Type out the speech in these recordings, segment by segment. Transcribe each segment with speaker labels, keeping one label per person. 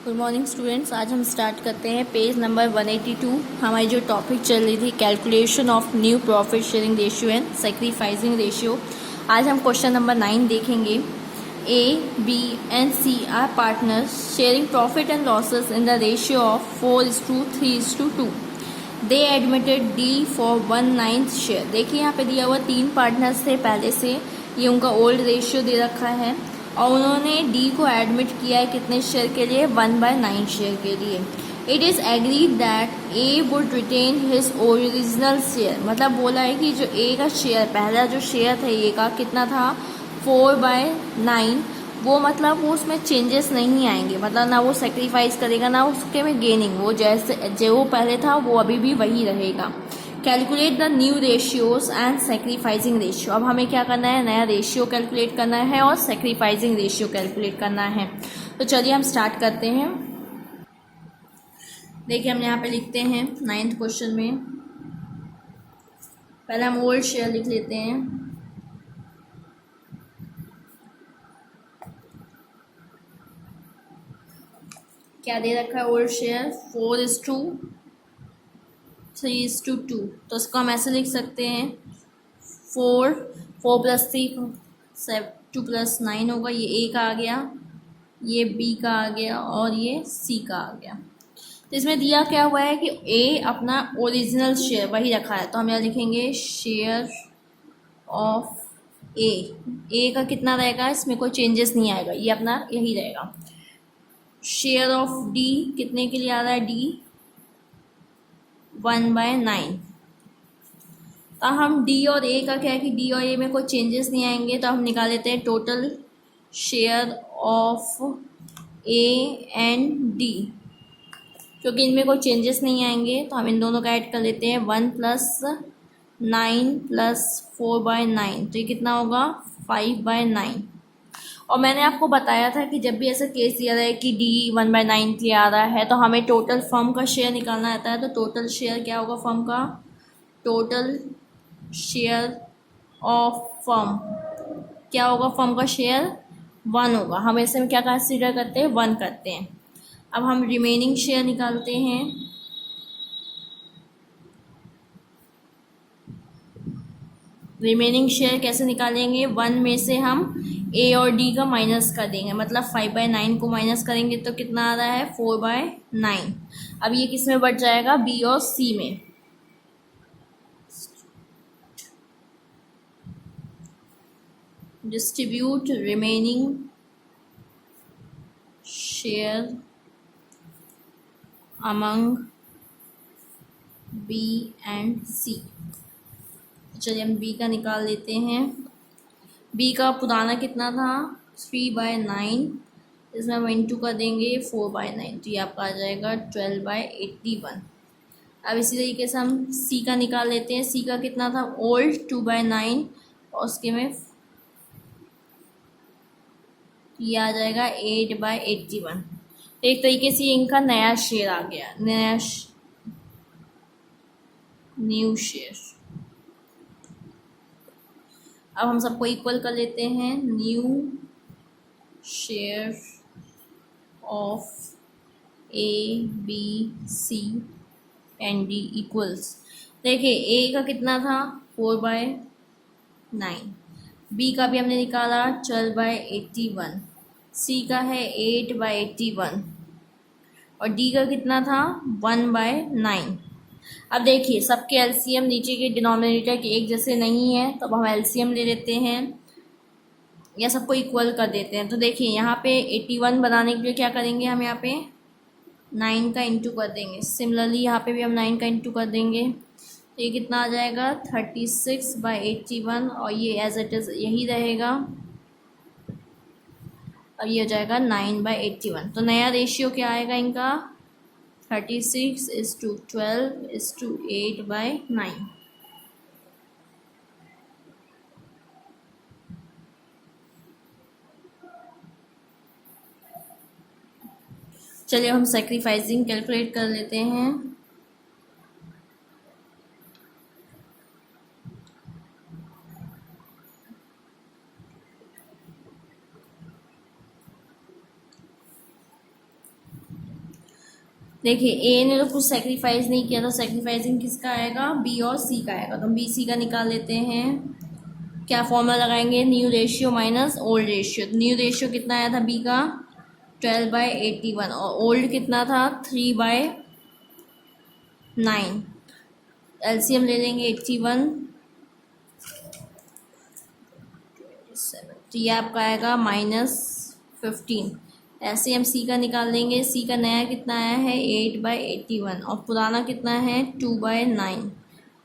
Speaker 1: Good morning students. आज हम start करते हैं पेज नंबर 182। हमारी जो टॉपिक चल रही थी calculation of new profit sharing ratio and sacrificing ratio. आज हम क्वेश्चन नंबर 9 देखेंगे। A, B and C are partners sharing profit and losses in the ratio of 4:3:2। They admitted D for 1/9 share. देखिए यहाँ पे दिया हुआ 3 पार्टनर्स थे पहले से, ये उनका ओल्ड रेशियो दे रखा है और उन्होंने डी को एडमिट किया है कितने शेयर के लिए, 1/9 शेयर के लिए। It is agreed that A would retain his original share. मतलब बोला है कि जो ए का शेयर, पहला जो शेयर था ए का कितना था, 4/9, वो मतलब वो उसमें चेंजेस नहीं आएंगे, मतलब ना वो सेक्रीफाइस करेगा ना उसके में गेनिंग, वो जैसे जो वो पहले था वो अभी भी वही रहेगा। Calculate the new ratios and sacrificing ratio. अब हमें क्या करना है, नया रेशियो कैलकुलेट करना है और सेक्रीफाइसिंग रेशियो कैलकुलेट करना है। तो चलिए हम स्टार्ट करते हैं। देखिए हम यहाँ पे लिखते हैं 9th क्वेश्चन में, पहले हम ओल्ड शेयर लिख लेते हैं। क्या दे रखा है ओल्ड शेयर, 4:3:2। तो इसको हम ऐसे लिख सकते हैं, 4 + 3 2 + 9 होगा। ये ए का आ गया, ये बी का आ गया और ये सी का आ गया। तो इसमें दिया क्या हुआ है कि ए अपना ओरिजिनल शेयर वही रखा है, तो हम यहाँ लिखेंगे शेयर ऑफ ए का कितना रहेगा, इसमें कोई चेंजेस नहीं आएगा, ये अपना यही रहेगा। शेयर ऑफ डी कितने के लिए आ रहा है, डी 1/9। तो हम डी और ए का क्या है कि डी और ए में कोई चेंजेस नहीं आएंगे, तो हम निकाल लेते हैं total share of A and D. क्योंकि इनमें कोई चेंजेस नहीं आएंगे तो हम इन दोनों का ऐड कर लेते हैं, 1 + 9 + 4/9। तो ये कितना होगा, 5/9। और मैंने आपको बताया था कि जब भी ऐसा केस दिया रहा है कि डी 1/9 के लिए आ रहा है तो हमें टोटल फर्म का शेयर निकालना रहता है। तो टोटल शेयर क्या होगा फर्म का, टोटल शेयर ऑफ फर्म क्या होगा, फर्म का शेयर 1 होगा। हम ऐसे में क्या कंसीडर करते हैं, 1 करते हैं। अब हम रिमेनिंग शेयर निकालते हैं। रिमेनिंग शेयर कैसे निकालेंगे, 1 में से हम ए और डी का माइनस कर देंगे, मतलब 5/9 को माइनस करेंगे तो कितना आ रहा है, 4/9। अब ये किस में बढ़ जाएगा, बी और सी में। Distribute remaining share among B and C. चलिए हम बी का निकाल लेते हैं। बी का पुराना कितना था, 3/9, इसमें हम इंटू कर देंगे 4/9, तो ये आपका आ जाएगा 12/81। अब इसी तरीके से हम सी का निकाल लेते हैं। सी का कितना था, ओल्ड 2/9 और उसके में ये आ जाएगा 8/81। तो एक तरीके से इनका नया शेयर आ गया, न्यू शेयर। अब हम सबको इक्वल कर लेते हैं, new share of A B C and D equals. देखिए ए का कितना था, 4/9, बी का भी हमने निकाला 12/81, सी का है 8/81 और डी का कितना था, 1/9। अब देखिए सबके एलसीएम नीचे के डिनोमिनेटर के एक जैसे नहीं है, तो अब हम एलसीएम ले लेते हैं या सबको इक्वल कर देते हैं। तो देखिए यहाँ पे 81 बनाने के लिए क्या करेंगे, हम यहाँ पे 9 का इंटू कर देंगे। सिमिलरली यहाँ पे भी हम 9 का इंटू कर देंगे, तो ये कितना आ जाएगा, 36/81 और ये एज इट इज़ यही रहेगा। अब ये हो जाएगा 9/81। तो नया रेशियो क्या आएगा इनका, 36:12:8/9। चलिए हम सेक्रीफाइसिंग कैलकुलेट कर लेते हैं। देखिए ए ने तो कुछ सेक्रीफाइस नहीं किया, तो सेक्रीफाइसिंग किसका आएगा, बी और सी का आएगा। तो हम बी सी का निकाल लेते हैं। क्या फॉर्मूला लगाएंगे, new ratio minus old ratio. New ratio कितना आया था बी का, 12/81, और ओल्ड कितना था 3/9। एलसीएम ले लेंगे 81, तो ये आपका आएगा -15। ऐसे हम सी का निकाल लेंगे। सी का नया कितना आया है 8/81, और पुराना कितना है 2/9।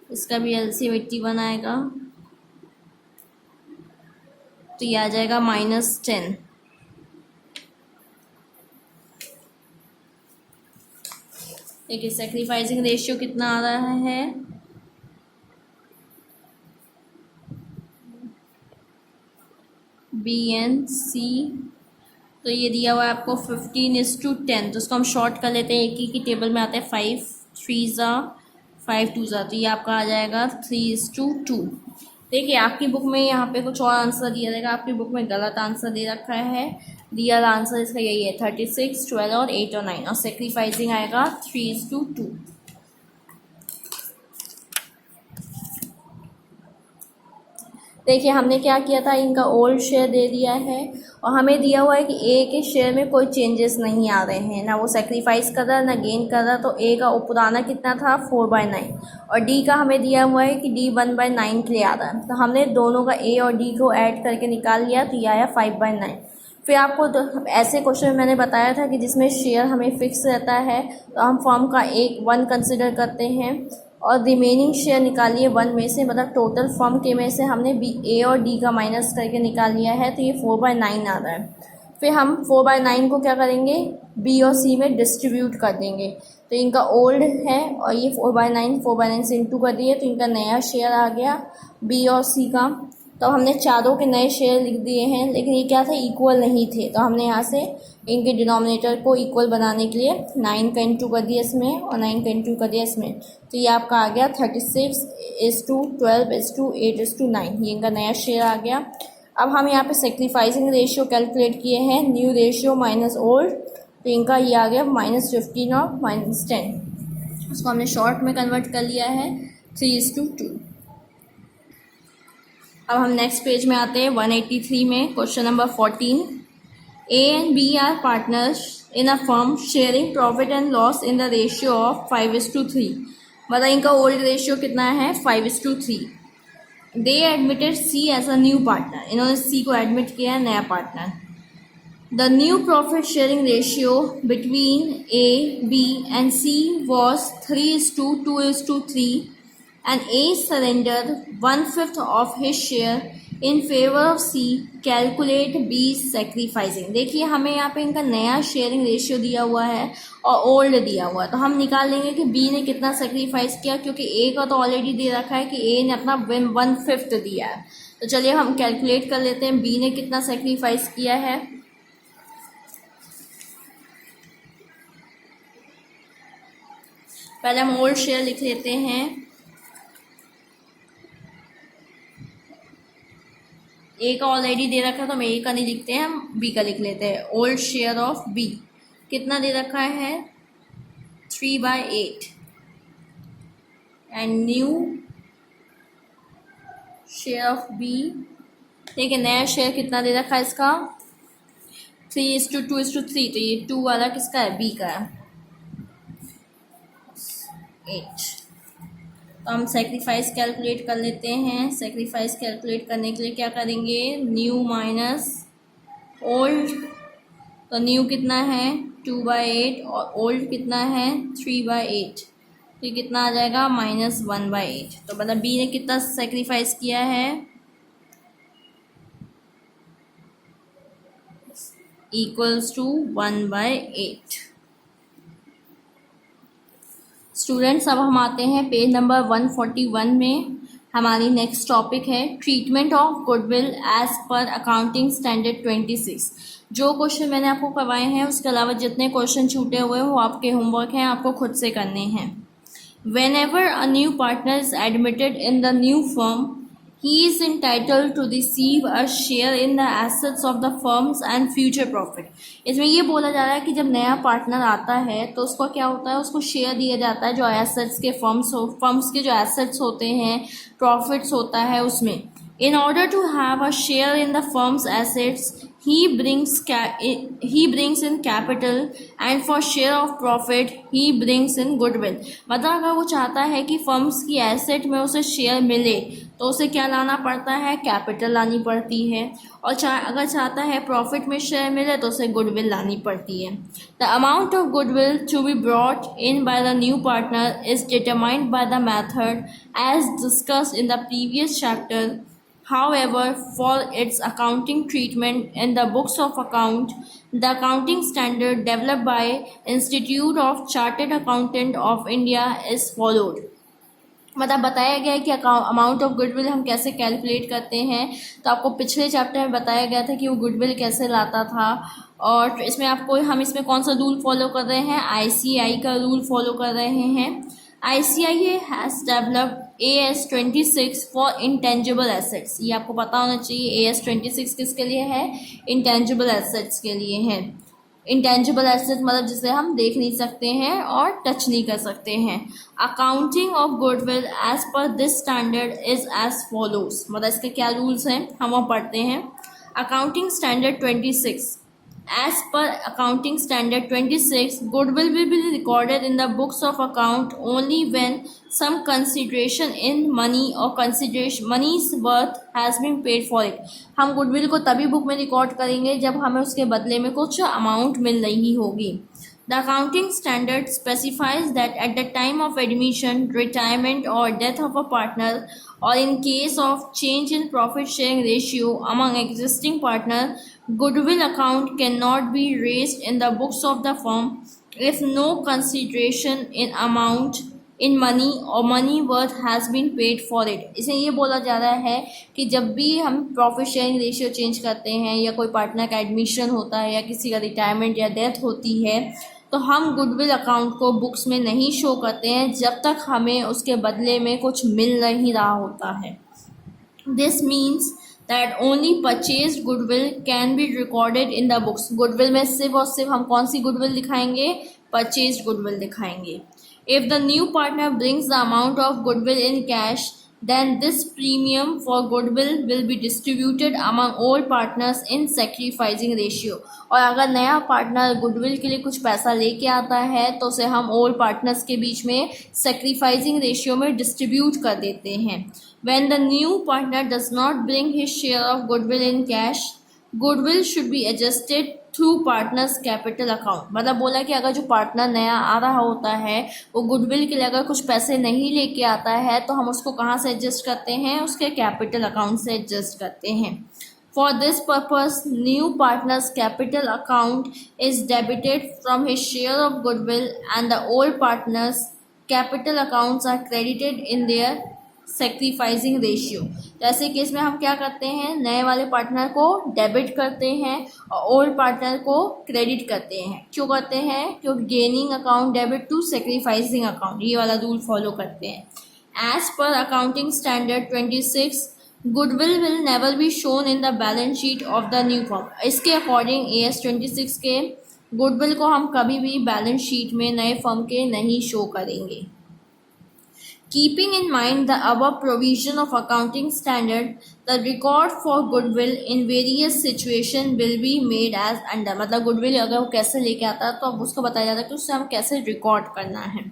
Speaker 1: इसका भी एलसीएम 81 आएगा, तो ये आ जाएगा -10। देखिए सेक्रीफाइसिंग रेशियो कितना आ रहा है, बी एन सी, तो ये दिया हुआ है आपको 15:10। तो उसको हम शॉर्ट कर लेते हैं, एक ही की टेबल में आते हैं 5 3 5 2, तो ये आपका आ जाएगा 3:2। देखिए आपकी बुक में यहाँ पे कुछ और आंसर दिया रहेगा, आपकी बुक में गलत आंसर दे रखा है। रियल आंसर इसका यही है 36, 12 और 8 और 9, और सेक्रीफाइसिंग आएगा 3:2। देखिए हमने क्या किया था, इनका ओल्ड शेयर दे दिया है, और हमें दिया हुआ है कि ए के शेयर में कोई चेंजेस नहीं आ रहे हैं, ना वो सेक्रीफाइस कर रहा ना गेन कर रहा। तो ए का पुराना कितना था 4/9, और डी का हमें दिया हुआ है कि डी 1/9 के लिए आ रहा है। तो हमने दोनों का ए और डी को ऐड करके निकाल लिया, तो ये आया 5/9। फिर आपको ऐसे क्वेश्चन मैंने बताया था कि जिसमें शेयर हमें फिक्स रहता है, तो हम फर्म का 1 कंसिडर करते हैं, और रिमेनिंग शेयर निकालिए 1 में से, मतलब टोटल फर्म के में से हमने बी ए और डी का माइनस करके निकाल लिया है, तो ये 4/9 आ रहा है। फिर हम 4/9 को क्या करेंगे, बी और सी में डिस्ट्रीब्यूट कर देंगे। तो इनका ओल्ड है, और ये 4/9 से इंटू कर दिए, तो इनका नया शेयर आ गया बी और सी का। तो हमने चारों के नए शेयर लिख दिए हैं, लेकिन ये क्या थे, इक्वल नहीं थे। तो हमने यहाँ से इनके डिनोमिनेटर को इक्वल बनाने के लिए 9 का इंटू कर दिया इसमें, और 9 का इंटू कर दिया इसमें। तो ये आपका आ गया 36:12:8:9, ये इनका नया शेयर आ गया। अब हम यहाँ पे सेक्रीफाइसिंग रेशियो कैलकुलेट किए हैं, न्यू रेशियो माइनस ओल्ड, तो इनका ये आ गया -15 और -10। उसको हमने शॉर्ट में कन्वर्ट कर लिया है 3:2। अब हम नेक्स्ट पेज में आते हैं 183 में, question number 14। A and B are partners in a firm sharing profit and loss in the ratio of 5:3। मतलब इनका ओल्ड रेशियो कितना है 5:3। They admitted C as a new partner, इन्होंने सी को एडमिट किया है नया partner. The new profit sharing ratio between A B and C was 3:2:3, and A surrendered 1/5 of his share in favor of C. Calculate B's sacrificing। देखिए हमें यहाँ पे इनका नया शेयरिंग रेशियो दिया हुआ है और ओल्ड दिया हुआ है, तो हम निकाल लेंगे कि B ने कितना सेक्रीफाइस किया, क्योंकि A का तो ऑलरेडी दे रखा है कि A ने अपना 1/5 दिया है। तो चलिए हम कैलकुलेट कर लेते हैं B ने कितना सेक्रीफाइस किया है। पहले हम ओल्ड शेयर लिख लेते हैं। ए का ऑलरेडी दे रखा है, तो हम ए का नहीं लिखते हैं, हम बी का लिख लेते हैं। ओल्ड शेयर ऑफ बी कितना दे रखा है 3/8, and new share of B, ठीक है, नया शेयर कितना दे रखा है इसका 3:2:3, तो ये 2 वाला किसका है, बी का है 8। तो हम सेक्रीफाइस कैलकुलेट कर लेते हैं। सेक्रीफाइस कैलकुलेट करने के लिए क्या करेंगे, न्यू माइनस ओल्ड। तो न्यू कितना है 2/8, और ओल्ड कितना है 3/8, तो ये कितना आ जाएगा -1/8। तो मतलब बी ने कितना सेक्रीफाइस किया है, इक्वल्स टू 1/8। स्टूडेंट्स अब हम आते हैं पेज नंबर 141 में। हमारी नेक्स्ट टॉपिक है treatment of goodwill as per accounting standard 26। जो क्वेश्चन मैंने आपको करवाए हैं उसके अलावा जितने क्वेश्चन छूटे हुए हैं वो आपके होमवर्क हैं, आपको खुद से करने हैं। Whenever a new partner is admitted in the new firm, he is entitled to receive a share in the assets of the firms and future profit। इसमें ये बोला जा रहा है कि जब नया पार्टनर आता है तो उसको क्या होता है, उसको शेयर दिया जाता है जो एसेट्स के फर्म्स के जो एसेट्स होते हैं, प्रॉफिट्स होता है उसमें। In order to have a share in the firm's assets, he brings in capital, and for share of profit he brings in goodwill। मतलब अगर वो चाहता है कि फर्म्स की एसेट में उसे शेयर मिले तो उसे क्या लाना पड़ता है, कैपिटल लानी पड़ती है, और अगर चाहता है प्रॉफिट में शेयर मिले तो उसे गुडविल लानी पड़ती है। The amount of goodwill to be brought in by the new partner is determined by the method as discussed in the previous chapter. However, for its accounting treatment in the books of account, the accounting standard developed by Institute of Chartered Accountant of India is followed। मतलब बताया गया है कि amount of goodwill हम कैसे calculate करते हैं। तो आपको पिछले चैप्टर में बताया गया था कि वो गुडविल कैसे लाता था, और इसमें हम इसमें कौन सा रूल फॉलो कर रहे हैं, ICAI का रूल फॉलो कर रहे हैं। ICAI has developed AS26 for intangible assets. ये आपको पता होना चाहिए। AS26 किसके लिए है, इंटेंजिबल एसेट्स के लिए है। इंटेंजिबल एसेट मतलब जिसे हम देख नहीं सकते हैं और टच नहीं कर सकते हैं। Accounting of goodwill as per this standard is as follows. मतलब इसके क्या रूल्स हैं हम वो पढ़ते हैं। Accounting standard 26। As per accounting standard 26, goodwill will be recorded in the books of account only when some consideration in money or consideration money's worth has been paid for it। हम goodwill को तभी book में record करेंगे जब हमें उसके बदले में कुछ अमाउंट मिल रही होगी। The accounting standard specifies that at the time of admission, retirement or death of a partner, or in case of change in profit sharing ratio among existing partner, goodwill account cannot be raised in the books of the firm if no consideration in amount in money or money worth has been paid for it। इसे ये बोला जा रहा है कि जब भी हम प्रॉफिट शेयरिंग रेशियो चेंज करते हैं या कोई पार्टनर का एडमिशन होता है या किसी का रिटायरमेंट या डेथ होती है तो हम गुडविल अकाउंट को बुक्स में नहीं शो करते हैं जब तक हमें उसके बदले में कुछ मिल नहीं रहा होता है। This means that only purchased goodwill can be recorded in the books. Goodwill में सिर्फ और सिर्फ हम कौन सी गुडविल दिखाएंगे, परचेज्ड गुडविल दिखाएंगे। If the new partner brings the amount of goodwill in cash, then this premium for goodwill will be distributed among all partners in sacrificing ratio। और अगर नया पार्टनर गुडविल के लिए कुछ पैसा लेके आता है तो उसे हम all पार्टनर्स के बीच में sacrificing ratio में डिस्ट्रीब्यूट कर देते हैं। When the new partner does not bring his share of goodwill in cash, goodwill should be adjusted through partners capital account. मतलब बोला कि अगर जो पार्टनर नया आ रहा होता है वो गुडविल के लिए अगर कुछ पैसे नहीं लेके आता है तो हम उसको कहाँ से एडजस्ट करते हैं, उसके कैपिटल अकाउंट से एडजस्ट करते हैं। For this purpose new partners capital account is debited from his share of goodwill and the old partners capital accounts are credited in their sacrificing ratio. तो ऐसे केस में हम क्या करते हैं, नए वाले पार्टनर को डेबिट करते हैं और ओल्ड पार्टनर को क्रेडिट करते हैं। क्यों करते हैं, क्योंकि gaining account debit to sacrificing account, ये वाला रूल फॉलो करते हैं। As per accounting standard 26, goodwill will never be shown in the balance sheet of the new firm. इसके अकॉर्डिंग AS 26 के गुडविल को हम कभी भी बैलेंस शीट में नए फर्म के नहीं शो करेंगे। Keeping in mind the above provision of accounting standard, the record for goodwill in various situation will be made as under। मतलब गुडविल अगर वो कैसे लेके आता है तो अब उसको बताया जाता है कि उससे हम कैसे रिकॉर्ड करना है।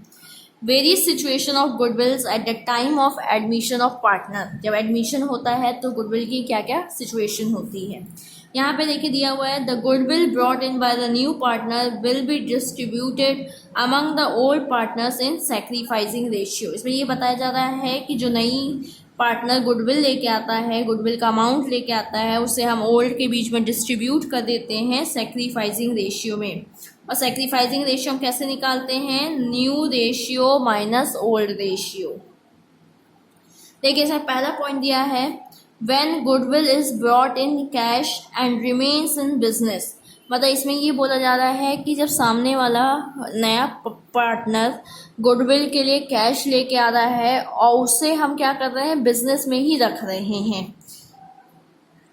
Speaker 1: Various situation of गुडविल्स at the time of admission of partner. जब एडमिशन होता है तो गुडविल की क्या क्या सिचुएशन होती है। यहाँ पे देखिए दिया हुआ है, the goodwill brought in by the new partner will be distributed among the old partners in sacrificing ratio. इसमें ये बताया जा रहा है कि जो नई पार्टनर गुडविल लेके आता है, गुडविल का अमाउंट लेके आता है, उसे हम ओल्ड के बीच में डिस्ट्रीब्यूट कर देते हैं सैक्रिफाइसिंग रेशियो में। और सैक्रिफाइसिंग रेशियो हम कैसे निकालते हैं, new ratio minus old ratio. देखिए सर पहला पॉइंट दिया है, when goodwill is brought in cash and remains in business। मतलब इसमें ये बोला जा रहा है कि जब सामने वाला नया पार्टनर गुडविल के लिए कैश लेके आ रहा है और उसे हम क्या कर रहे हैं, बिजनेस में ही रख रहे हैं।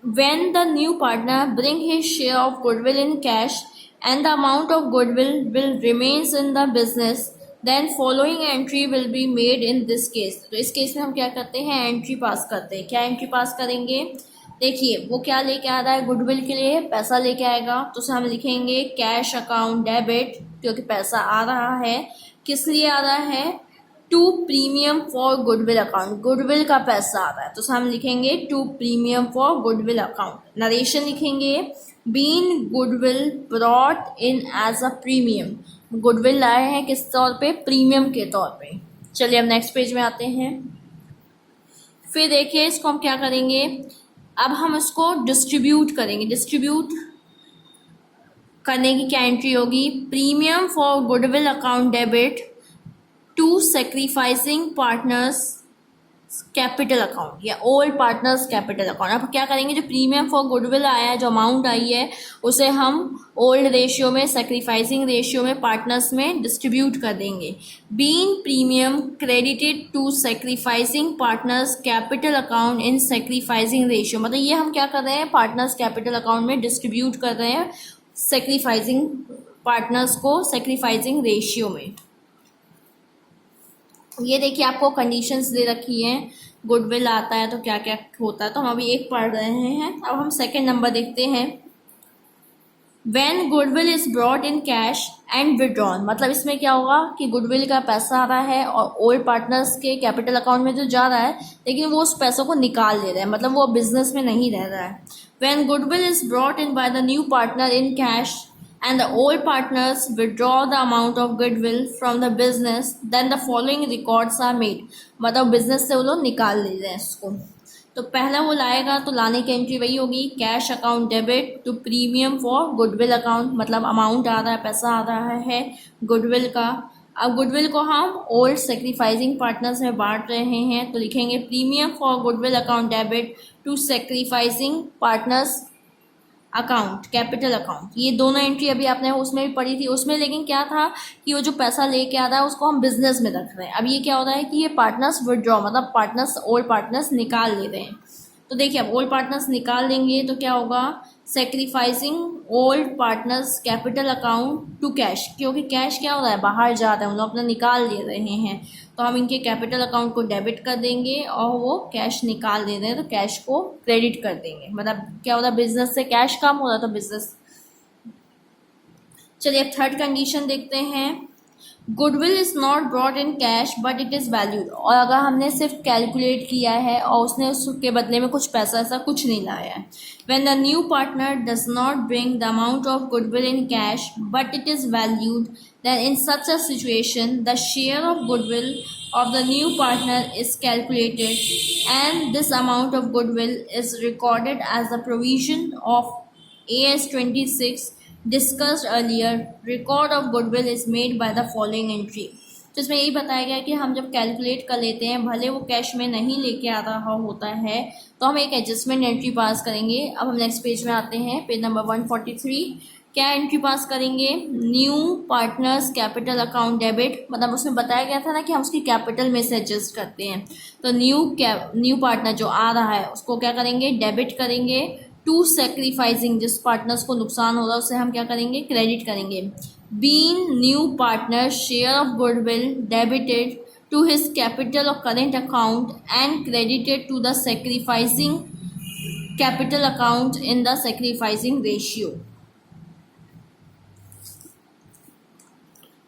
Speaker 1: When the new partner bring his share of goodwill in cash and the amount of goodwill will remains in the business, then following entry will be made in this case। तो इस case में हम क्या करते हैं, entry पास करते हैं। क्या एंट्री पास करेंगे, देखिए वो क्या लेके आ रहा है, गुडविल के लिए पैसा लेके आएगा, तो उसे हम लिखेंगे कैश अकाउंट डेबिट, क्योंकि पैसा आ रहा है। किस लिए आ रहा है, to premium for goodwill account, goodwill का पैसा आ रहा है, तो हम लिखेंगे to premium for goodwill account. Narration लिखेंगे being goodwill brought in as a premium, goodwill लाए हैं किस तौर पे, प्रीमियम के तौर पे। चलिए अब नेक्स्ट पेज में आते हैं। फिर देखिए इसको हम क्या करेंगे, अब हम इसको डिस्ट्रीब्यूट करेंगे। डिस्ट्रीब्यूट करने की क्या एंट्री होगी, premium for goodwill account debit to sacrificing partners capital account या ओल्ड पार्टनर्स कैपिटल अकाउंट। अब क्या करेंगे, जो प्रीमियम फॉर गुडविल आया है, जो अमाउंट आई है, उसे हम ओल्ड रेशियो में, सेक्रीफाइसिंग रेशियो में, पार्टनर्स में डिस्ट्रीब्यूट कर देंगे। Being premium credited to sacrificing partners capital account in sacrificing ratio, मतलब ये हम क्या कर रहे हैं, पार्टनर्स कैपिटल अकाउंट में डिस्ट्रीब्यूट कर रहे हैं सेक्रीफाइसिंग पार्टनर्स को सेक्रीफाइसिंग रेशियो में। ये देखिए आपको कंडीशंस दे रखी हैं, गुडविल आता है तो क्या क्या होता है, तो हम अभी एक पढ़ रहे हैं। अब हम सेकंड नंबर देखते हैं। When goodwill is brought in cash and withdrawn, मतलब इसमें क्या होगा कि गुडविल का पैसा आ रहा है और ओल्ड पार्टनर्स के कैपिटल अकाउंट में जो जा रहा है, लेकिन वो उस पैसों को निकाल ले रहे हैं, मतलब वो बिजनेस में नहीं रह रहा है। When goodwill is brought in by the new partner in cash and the old partners withdraw the amount of goodwill from the business, then the following records are made, मतलब बिजनेस से वो लोग निकाल ले रहे हैं इसको। तो पहला वो लाएगा तो लाने की एंट्री वही होगी, cash account debit to premium for goodwill account, मतलब अमाउंट आ रहा है, पैसा आ रहा है गुडविल का। अब गुडविल को हम ओल्ड सेक्रीफाइसिंग पार्टनर्स में बांट रहे हैं, तो लिखेंगे premium for goodwill account debit to sacrificing partners account capital account. ये दोनों एंट्री अभी आपने उसमें भी पढ़ी थी, उसमें लेकिन क्या था कि वो जो पैसा लेके आ रहा है उसको हम बिजनेस में रख रहे हैं। अब ये क्या हो रहा है कि ये पार्टनर्स विड्रॉ, मतलब पार्टनर्स ओल्ड पार्टनर्स निकाल ले रहे हैं। तो देखिए अब ओल्ड पार्टनर्स निकाल लेंगे तो क्या होगा, sacrificing old partners capital account to cash, क्योंकि कैश क्या हो रहा है, बाहर जा रहा है, उन लोग अपना निकाल ले रहे हैं, तो हम इनके कैपिटल अकाउंट को डेबिट कर देंगे और वो कैश निकाल दे रहे हैं तो कैश को क्रेडिट कर देंगे। मतलब क्या होता है, बिजनेस से कैश कम हो रहा तो बिजनेस। चलिए अब थर्ड कंडीशन देखते हैं। Goodwill is not brought in cash but it is valued, और अगर हमने सिर्फ कैलकुलेट किया है और उसने उसके बदले में कुछ पैसा ऐसा कुछ नहीं लाया है। When the new partner does not bring the amount of goodwill in cash but it is valued, then in such a situation the share of goodwill of the new partner is calculated and this amount of goodwill is recorded as the provision of AS 26 discussed earlier। record of goodwill is made by the following entry। तो इसमें यही बताया गया कि हम जब calculate कर लेते हैं, भले वो कैश में नहीं लेके आ रहा होता है, तो हम एक एडजस्टमेंट एंट्री पास करेंगे। अब हम नेक्स्ट पेज में आते हैं, पेज नंबर 143। क्या एंट्री पास करेंगे, new partners capital account debit, मतलब उसमें बताया गया था ना कि हम उसकी कैपिटल में से एडजस्ट करते हैं, तो न्यू पार्टनर जो आ रहा है उसको क्या करेंगे, डेबिट करेंगे टू सेक्रीफाइसिंग, जिस पार्टनर्स को नुकसान हो रहा है उसे हम क्या करेंगे, क्रेडिट करेंगे। Being new partner share of goodwill debited to his capital और current account and credited to the sacrificing capital account in the sacrificing ratio.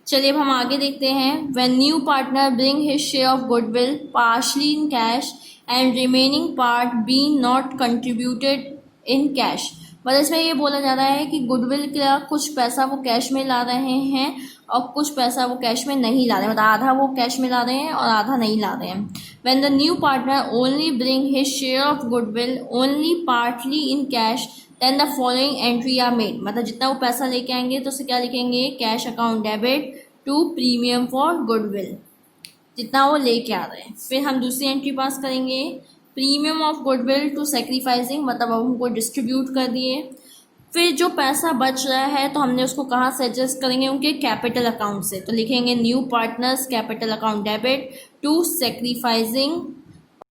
Speaker 1: चलिए अब हम आगे देखते हैं। When new partner bring his share of goodwill partly in cash and remaining part be not contributed in cash, मतलब इसमें ये बोला जा रहा है कि गुडविल का कुछ पैसा वो कैश में ला रहे हैं और कुछ पैसा वो कैश में नहीं ला रहे हैं, मतलब आधा वो कैश में ला रहे हैं और आधा नहीं ला रहे हैं। When the new partner only bring his share of goodwill only partly in cash then the following entry are made, मतलब जितना वो पैसा लेके आएंगे तो उसे क्या लिखेंगे, cash account debit to premium for goodwill, जितना वो लेके आ रहे हैं। फिर हम दूसरी एंट्री पास करेंगे, premium of goodwill to sacrificing, मतलब अब हमको डिस्ट्रीब्यूट कर दिए। फिर जो पैसा बच रहा है तो हमने उसको कहाँ से एडजस्ट करेंगे, उनके कैपिटल अकाउंट से। तो लिखेंगे new partners capital account debit to sacrificing